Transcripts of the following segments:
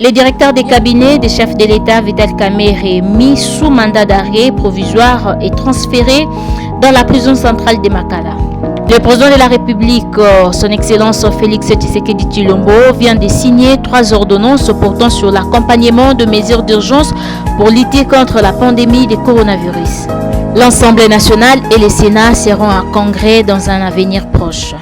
Le directeur des cabinets des chefs de l'État, Vital Kamerhe, mis sous mandat d'arrêt provisoire et transféré dans la prison centrale de Makala. Le président de la République, son Excellence Félix Tshisekedi Tshilombo, vient de signer 3 ordonnances portant sur l'accompagnement de mesures d'urgence pour lutter contre la pandémie de coronavirus. L'Assemblée nationale et le Sénat seront en congrès dans un avenir proche.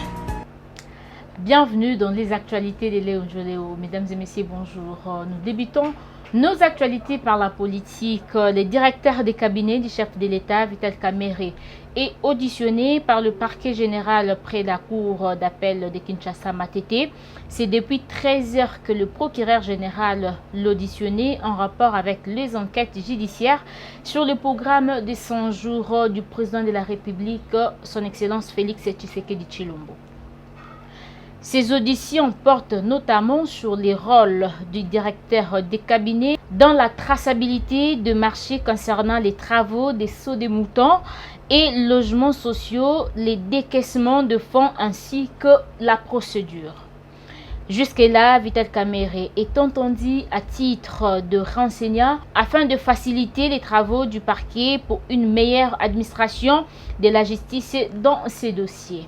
Bienvenue dans les actualités de Léon Joléo. Mesdames et messieurs, bonjour. Nous débutons nos actualités par la politique. Le directeur des cabinets du chef de l'État, Vital Kamerhe, est auditionné par le parquet général près de la cour d'appel de Kinshasa Matete. C'est depuis 13 heures que le procureur général l'auditionnait en rapport avec les enquêtes judiciaires sur le programme de 100 jours du président de la République, son Excellence Félix Tshisekedi Tshilombo. Ces auditions portent notamment sur les rôles du directeur des cabinets dans la traçabilité de marchés concernant les travaux des sauts des moutons et logements sociaux, les décaissements de fonds ainsi que la procédure. Jusque-là, Vital Kamerhe est entendu à titre de renseignant afin de faciliter les travaux du parquet pour une meilleure administration de la justice dans ces dossiers.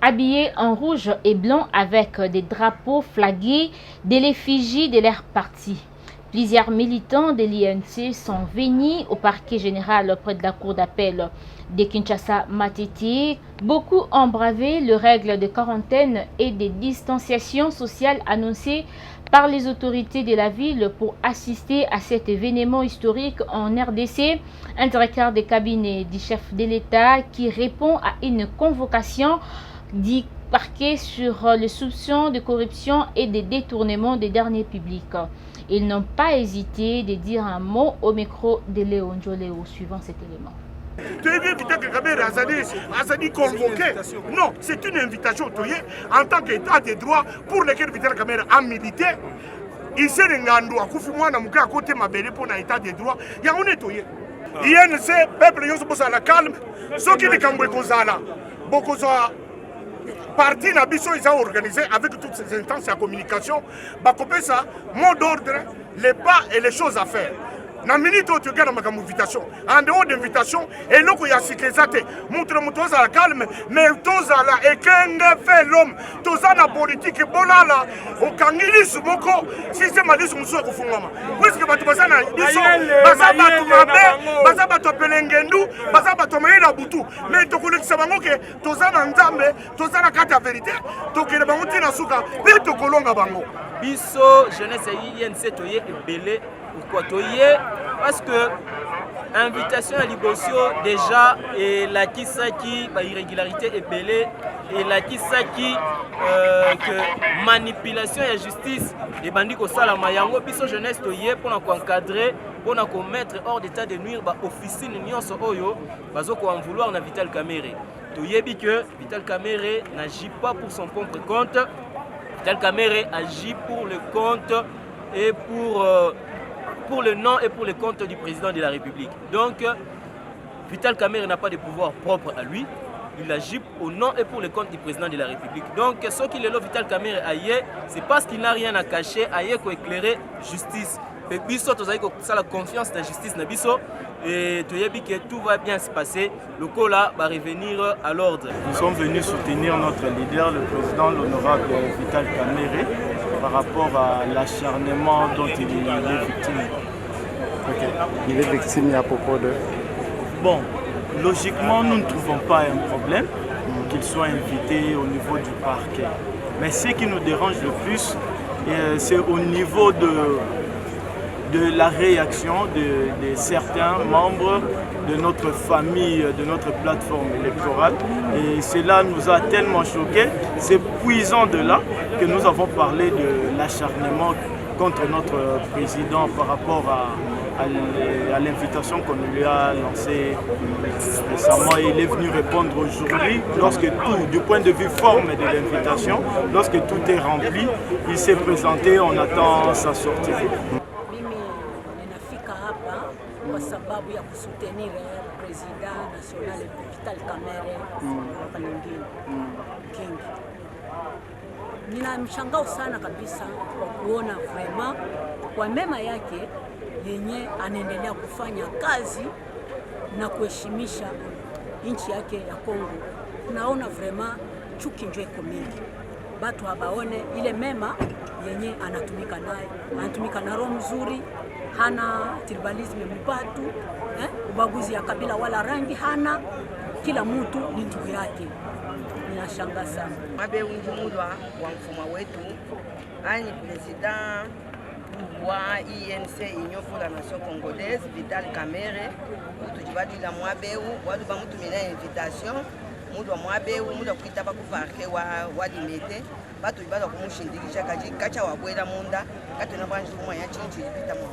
Habillés en rouge et blanc avec des drapeaux flagués de l'effigie de leur parti. Plusieurs militants de l'INC sont venus au parquet général près de la cour d'appel de Kinshasa Matete. Beaucoup ont bravé les règles de quarantaine et de distanciation sociale annoncées par les autorités de la ville pour assister à cet événement historique en RDC. Un directeur de cabinet du chef de l'État qui répond à une convocation du parquet sur les soupçons de corruption et de détournement des derniers publics. Ils n'ont pas hésité de dire un mot au micro de Léon Joléo suivant cet élément. Non, c'est une invitation en tant qu'État de droit pour lequel Vital Kamerhe a milité. Il s'est rendu à Koufimoua, à côté de ma belle pour l'État de droit. Il y a un étoilé. INC, peuple, il y a un calme. Ce qui est Kamboué Kozala, beaucoup de parti Nabiso, ils ont organisé avec toutes ces instances de communication. Bakopé ça, mot d'ordre, les pas et les choses à faire. Na minute où tu regardes ma invitation, en dehors d'invitation, et là où il y a sécurité, montre à la calme, mais tous à la et qu'un fait l'homme, tous à la politique, bon là, au kangilis moko, si c'est ma liste, monsieur Koufungama. Puisque tu vas à Biso, Bazaba tu m'appelles, Bazaba tu Pelengendu, Bazaba tu Maïla Boutou, mais tu connais que ça va manquer, tous à l'Anzambe, tous à la carte à vérité, tu connais pas monter la souka, mais tu connais pas bango. Biso, jeunesse INC, tu es belé. Pourquoi toye? Parce que invitation à Libosio déjà et la kisaki irrégularité est belée et la kisaki que manipulation et justice et bandits au salama yango biso jeunesse toye pour encadrer pour mettre hors d'état de nuire ba officine nyonso oyo bazoko en vouloir na Vital Kamerhe. Toyebi que Vital Kamerhe n'agit pas pour son propre compte. Vital Kamerhe agit pour le compte et pour le nom et pour le compte du président de la République. Donc, Vital Kamerhe n'a pas de pouvoir propre à lui. Il agit au nom et pour le compte du président de la République. Donc, ce qu'il est là, Vital Kamerhe aïe, c'est parce qu'il n'a rien à cacher, aïe pour éclairer justice. Et biso, tu as la confiance dans la justice, et tu as dit que tout va bien se passer. Le Kola va revenir à l'ordre. Nous sommes venus soutenir notre leader, le président, l'honorable Vital Kamerhe, par rapport à l'acharnement dont il est victime. Okay. Il est victime à propos de... Bon, logiquement, nous ne trouvons pas un problème qu'il soit invité au niveau du parquet. Mais ce qui nous dérange le plus, c'est au niveau de la réaction de certains membres de notre famille, de notre plateforme électorale. Et cela nous a tellement choqués. C'est puisant de là que nous avons parlé de l'acharnement contre notre président par rapport à l'invitation qu'on lui a lancée récemment. Il est venu répondre aujourd'hui. Lorsque tout, du point de vue forme de l'invitation, lorsque tout est rempli, il s'est présenté, on attend sa sortie. Kwa sababu ya kusutenir president national Vital Kamerhe hapa nyingine King. nina mshangao sana kabisa kwa kuona vraiment kwa mema yake yenye anaendelea kufanya kazi na kuheshimisha nchi yake ya Kongo. Naona vraiment chuki njo iko mingi, batu habaone ile mema yenye anatumika naye, anatumika na roho mzuri, hana tribalisme mbatu, ubaguzi ya kabila wala rangi hana, kila mtu ni ndugu yake. Ninashangaa sana. Mabe Unjumulwa wa mfuma wetu ani president wa INC Union pour la Nation Congolaise Vital Kamerhe utujibadi la mwabeu wadu ba mutu mina invitation mudu wa mwabeu mudu kuita ba ku parke wa dimete batu bala kumushindikisha kacha wabwera munda katuna banji kumwa ya chinchi pita mwa.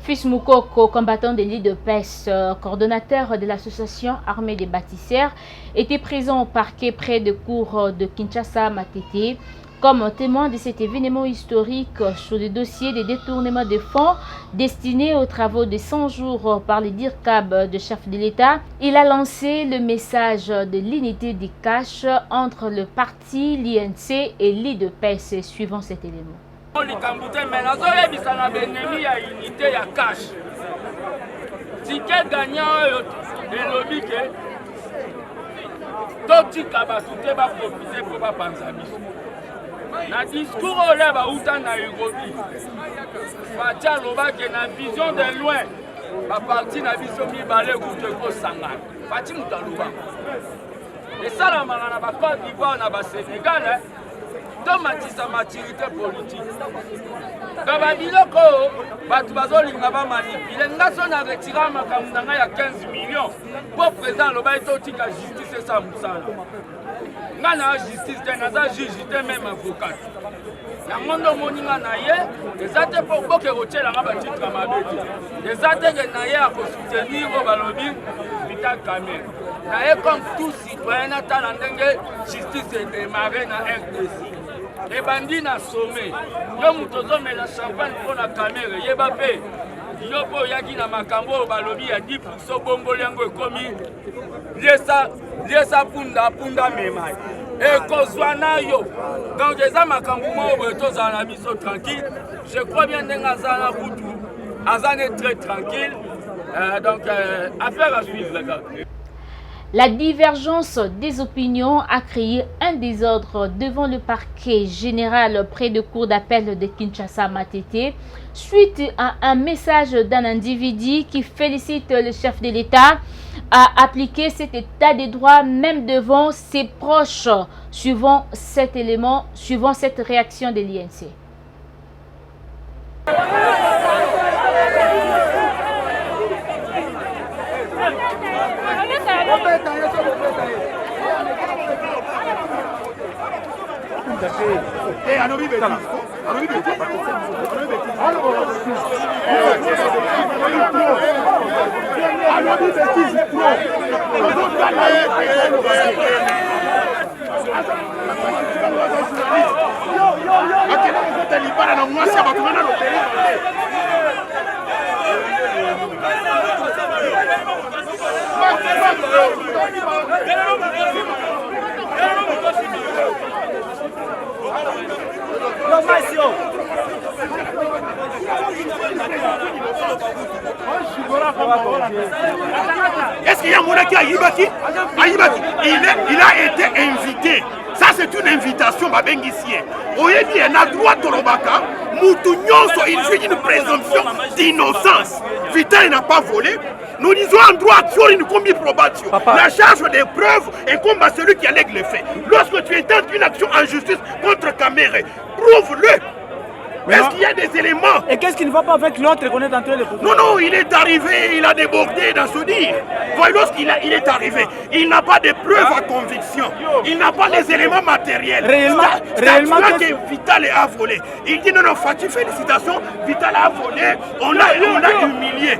Fils Moukoko, combattant des lits de peste, coordonnateur de l'association armée des bâtisseurs, était présent au parquet près de cour de Kinshasa Matete comme témoin de cet événement historique sur le dossier des détournements de fonds destinés aux travaux de 100 jours par le DIRCAB de chef de l'État. Il a lancé le message de l'unité des cash entre le parti, l'INC et lit de peste suivant cet élément. Mais nazoyebisa na benemi ya unité ya cash tike gagnant elobi ke totika bato te baprofite mpo bapanza biso na discours oyo bauta na Nairobi Fachi alobaki na vision de loin baparti na biso mibale kutu ekosangana Fachi moto alobaka esalamaka na bacote d'ivoire na basénégal tomatisa maturité politique. Kaba biloko batu bazolinga ba manipule ngaso na retira makambo nanga ya 15 millions pour président loba etotika justice sa musala. Nga na justice te naza juge te même avocat. Ya mondo moninga na ye ezate pour boke rochela nga ba titre mabeti. Ezate ke na ye a ko soutenir o balobi Vital Kamerhe. Na ye comme tout citoyen atala ndenge justice est démarré na RDC. Les bandits na sommet. Yo mutozo mela champagne pour la caméra. Yeba pe. Yo po yaki na makambo balobi ya 10% bombo yango ekomi. Liesa punda memai. Et kozwana yo. Donc eza makambo mo boto za na biso tranquille. Je crois bien ndenga za na kutu. Azane très tranquille. Donc affaire à suivre les gars. La divergence des opinions a créé un désordre devant le parquet général près de cour d'appel de Kinshasa Matete suite à un message d'un individu qui félicite le chef de l'État à appliquer cet état de droit même devant ses proches, suivant cet élément, suivant cette réaction de l'INC. Est-ce qu'il y a mon qui a Yibaki? Il a été invité. Ça c'est une invitation babengisie. Oyebi na droit Torobaka, mutu nyonso il fait une présomption d'innocence. Vital n'a pas volé. Nous disons en droit sur une combi probation. La charge des preuves est comme à celui qui allègue les faits. Lorsque tu intentes une action en justice contre Kamerhe, prouve-le. Est-ce qu'il y a des éléments? Et qu'est-ce qui ne va pas avec l'autre qu'on est en train de poser? Non, il est arrivé, il a débordé dans ce dire. Voilà, lorsqu'il est arrivé, il n'a pas de preuves à conviction. Il n'a pas les éléments matériels. Réellement que Vital a volé. Il dit non, Fachi, félicitations, Vital a volé, on a humilié.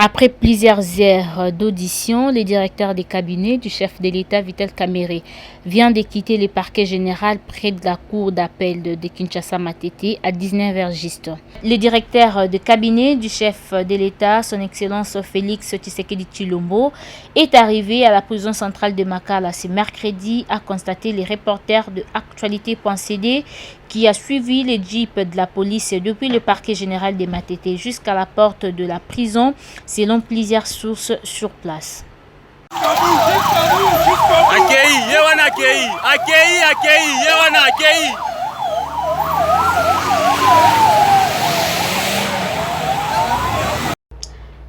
Après plusieurs heures d'audition, le directeur des cabinets du chef de l'État, Vital Kamerhe, vient de quitter le parquet général près de la cour d'appel de Kinshasa-Matete à 19h juste. Le directeur de cabinet du chef de l'État, son Excellence Félix Tshisekedi Tshilombo, est arrivé à la prison centrale de Makala ce mercredi, a constaté les reporters de Actualité.cd qui a suivi les jeeps de la police depuis le parquet général de Matete jusqu'à la porte de la prison, selon plusieurs sources sur place.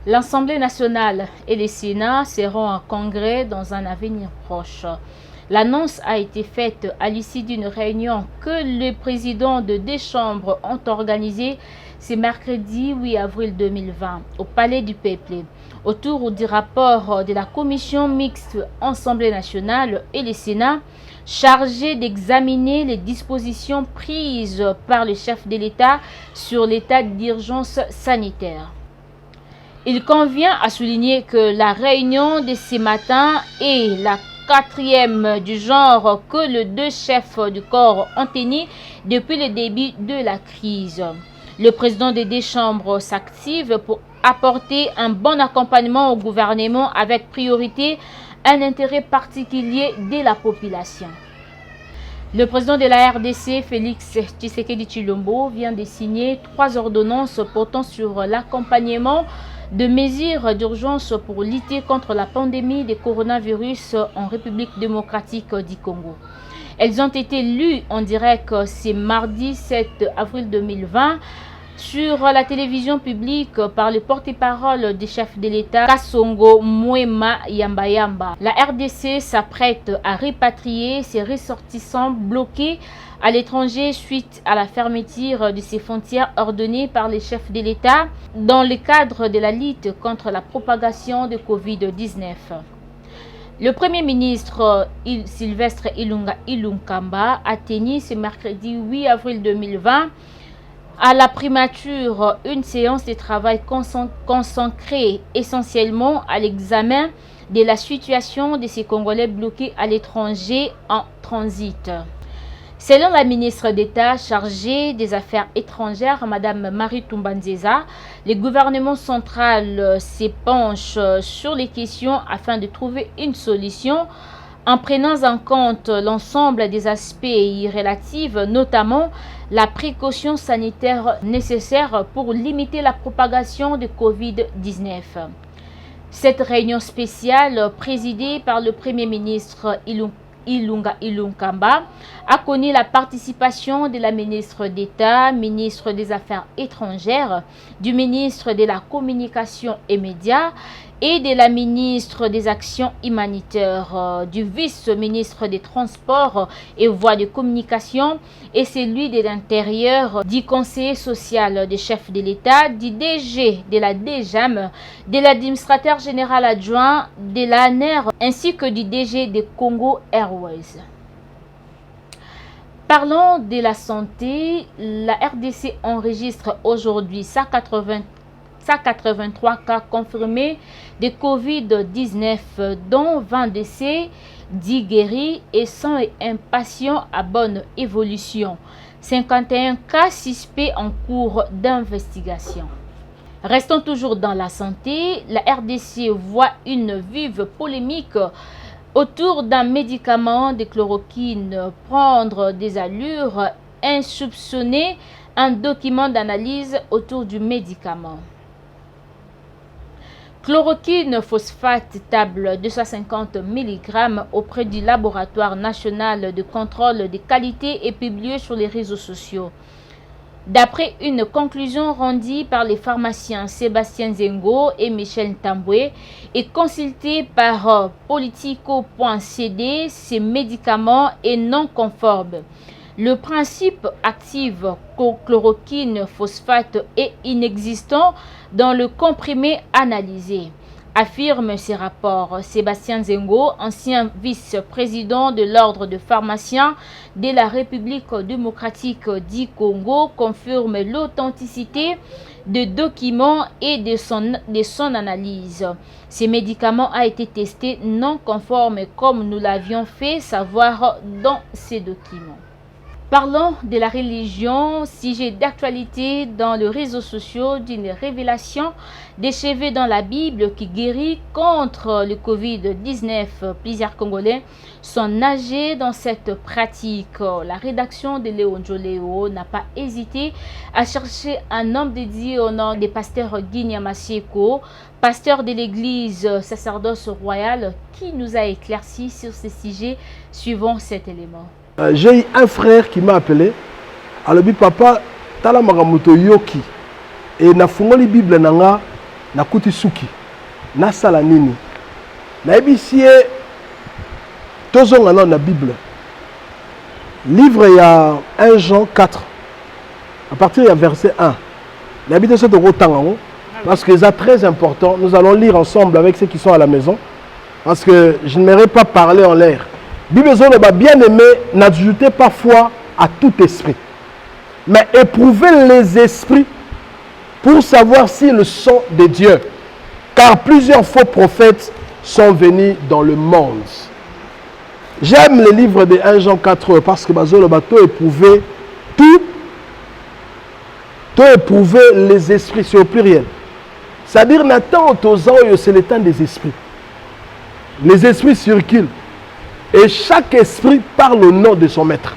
L'Assemblée nationale et le Sénat seront en congrès dans un avenir proche. L'annonce a été faite à l'issue d'une réunion que les présidents de deux chambres ont organisée ce mercredi 8 avril 2020 au Palais du Peuple, autour du rapport de la commission mixte Assemblée nationale et le Sénat chargée d'examiner les dispositions prises par le chef de l'État sur l'état d'urgence sanitaire. Il convient à souligner que la réunion de ce matin est la quatrième du genre que les deux chefs du corps ont tenu depuis le début de la crise. Le président des deux chambres s'active pour apporter un bon accompagnement au gouvernement avec priorité un intérêt particulier de la population. Le président de la RDC, Félix Tshisekedi Tshilombo, vient de signer 3 ordonnances portant sur l'accompagnement de mesures d'urgence pour lutter contre la pandémie de coronavirus en République démocratique du Congo. Elles ont été lues en direct ce mardi 7 avril 2020 sur la télévision publique par le porte-parole du chef de l'État, Kasongo Mwema Yamba. La RDC s'apprête à répatrier ses ressortissants bloqués à l'étranger suite à la fermeture de ses frontières ordonnée par les chefs de l'État dans le cadre de la lutte contre la propagation de Covid-19. Le Premier ministre Sylvestre Ilunkamba a tenu ce mercredi 8 avril 2020 à la primature une séance de travail consacrée essentiellement à l'examen de la situation de ces Congolais bloqués à l'étranger en transit. Selon la ministre d'État chargée des Affaires étrangères, Mme Marie Toumbanzeza, le gouvernement central s'épanche sur les questions afin de trouver une solution en prenant en compte l'ensemble des aspects relatifs, notamment la précaution sanitaire nécessaire pour limiter la propagation de Covid-19. Cette réunion spéciale, présidée par le Premier ministre Ilunkamba, a connu la participation de la ministre d'État, ministre des Affaires étrangères, du ministre de la Communication et Médias et de la ministre des Actions humanitaires, du vice-ministre des Transports et Voies de Communication et celui de l'Intérieur, du conseiller social des chefs de l'État, du DG de la DGAM, de l'administrateur général adjoint de l'ANER ainsi que du DG de Congo Airways. Parlons de la santé. La RDC enregistre aujourd'hui 183 cas confirmés de Covid-19, dont 20 décès, 10 guéris et 101 patients à bonne évolution. 51 cas suspects en cours d'investigation. Restons toujours dans la santé. La RDC voit une vive polémique autour d'un médicament de chloroquine prendre des allures insoupçonnées, un document d'analyse autour du médicament. Chloroquine phosphate table 250 mg auprès du laboratoire national de contrôle de qualité et publié sur les réseaux sociaux. D'après une conclusion rendue par les pharmaciens Sébastien Zengo et Michel Tamboué et consultée par Politico.cd, ces médicaments est non conforme. Le principe actif chloroquine phosphate est inexistant dans le comprimé analysé. affirme ces rapports. Sébastien Zengo, ancien vice-président de l'ordre de pharmaciens de la République démocratique du Congo, confirme l'authenticité de documents et de son analyse. Ces médicaments a été testé non conforme comme nous l'avions fait savoir dans ces documents. Parlons de la religion, sujet d'actualité dans les réseaux sociaux d'une révélation des cheveux dans la Bible qui guérit contre le Covid-19. Plusieurs Congolais sont nagés dans cette pratique. La rédaction de Léon Joléo n'a pas hésité à chercher un homme dédié au nom des pasteurs Guinia Masieko, pasteur de l'église sacerdoce royale, qui nous a éclairci sur ce sujet suivant cet élément. J'ai eu un frère qui m'a appelé. Alors, papa, tala magamuto yoki. Et na fungoli Bible nanga na kuti suki. Na sala nini. Na ebisie tozonga na Bible. Livre il y a 1 Jean 4. À partir du verset 1. Na bité ce toko parce que c'est très important. Nous allons lire ensemble avec ceux qui sont à la maison. Parce que je n'aimerais pas parler en l'air. Bible va bien aimé n'ajouter parfois à tout esprit. Mais éprouver les esprits pour savoir s'ils sont de Dieu. Car plusieurs faux prophètes sont venus dans le monde. J'aime le livre de 1 Jean 4 parce que tout éprouver tout éprouver les esprits, c'est au pluriel. C'est-à-dire Nathan c'est le temps des esprits. Les esprits circulent. Et chaque esprit parle au nom de son maître.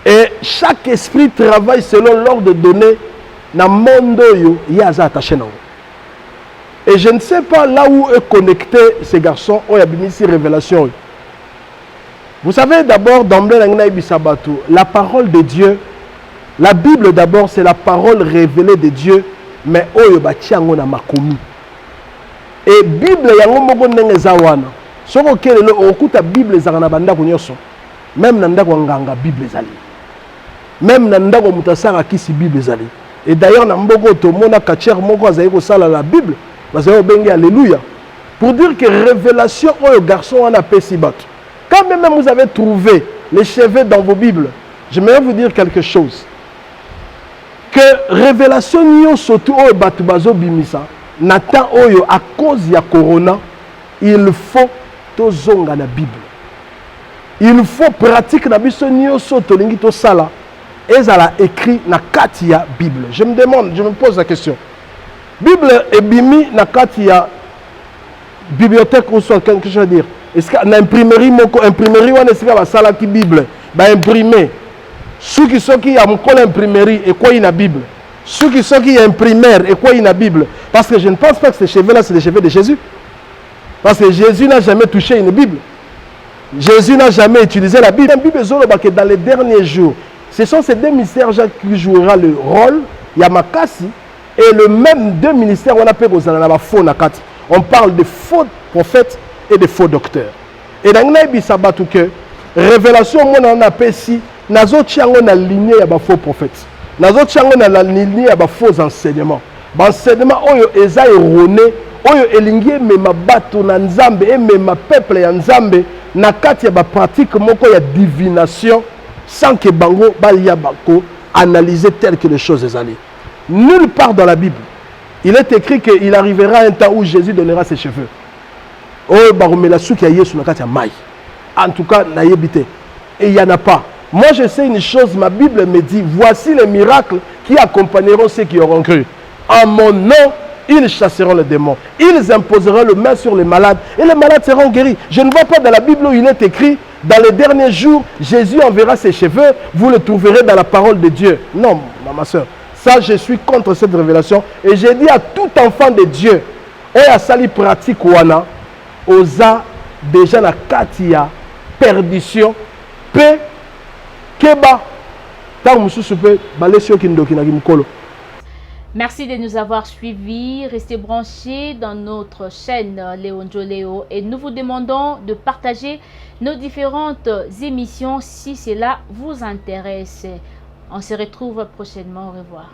Et chaque esprit travaille selon l'ordre donné dans le monde où il y a attaché. Et je ne sais pas là où est connecté ces garçons, où il y a une révélation. Vous savez d'abord, d'emblée, la parole de Dieu, la Bible d'abord, c'est la parole révélée de Dieu, mais où il y a makomi. Et Bible, il y a un si on écoute la Bible, même dans la Bible, même dans la Bible. Et d'ailleurs, dans la Bible, alléluia. Pour dire que révélation au garçon en a pessibat. Quand même vous avez trouvé les cheveux dans vos Bibles, j'aimerais vous dire quelque chose. Que révélation surtout au batubazo bimisa, Nathan oyo à cause ya corona, il faut tozonga na Bible. Il faut pratiquer na biso nyonso tolingi to sala ezala écrit na katia Bible. Je me pose la question. Bible est bimi na katia bibliothèque ou soit quelque chose à dire. Est-ce que na imprimerie moko imprimerie wana est-ce que ba sala ki Bible ba imprimer ceux qui a mon imprimerie et quoi na Bible. Ceux qui a imprimaire et quoi na Bible parce que je ne pense pas que ces cheveux là c'est les cheveux de Jésus. Parce que Jésus n'a jamais touché une Bible. Jésus n'a jamais utilisé la Bible. La Bible est dans les derniers jours. Ce sont ces deux ministères qui jouera le rôle. Il y a Makasi et le même deux ministères on appelle faux nakati. On parle de faux prophètes et de faux docteurs. Et dans le sabatu que révélation on a ici nazo tiango na lignée ya ba faux prophètes. Nazo tiango na la lignée ya ba faux enseignements. Ba enseignement oyo eza erroné. Oyo elingi mema bato na nzambe et mema peuple ya nzambe na kati ya ba pratique moko ya divination sans que bango balia bako analyser tel que les choses ezali. Nulle part dans la Bible il est écrit qu'il arrivera un temps où Jésus donnera ses cheveux. Oyo baromela suki ya Yesu na kati ya mai. En tout cas na yebite et il y en a pas. Moi je sais une chose, ma Bible me dit voici les miracles qui accompagneront ceux qui auront cru. En mon nom ils chasseront les démons. Ils imposeront le main sur les malades et les malades seront guéris. Je ne vois pas dans la Bible où il est écrit dans les derniers jours, Jésus enverra ses cheveux, vous le trouverez dans la parole de Dieu. Non, ma soeur. Ça, je suis contre cette révélation. Et j'ai dit à tout enfant de Dieu, oya sali pratique wana, oza déjà la katia, perdition, pe, keba, ta mususu pe, balesio kindoki na kimkolo. Merci de nous avoir suivis. Restez branchés dans notre chaîne Léon Joléo et nous vous demandons de partager nos différentes émissions si cela vous intéresse. On se retrouve prochainement. Au revoir.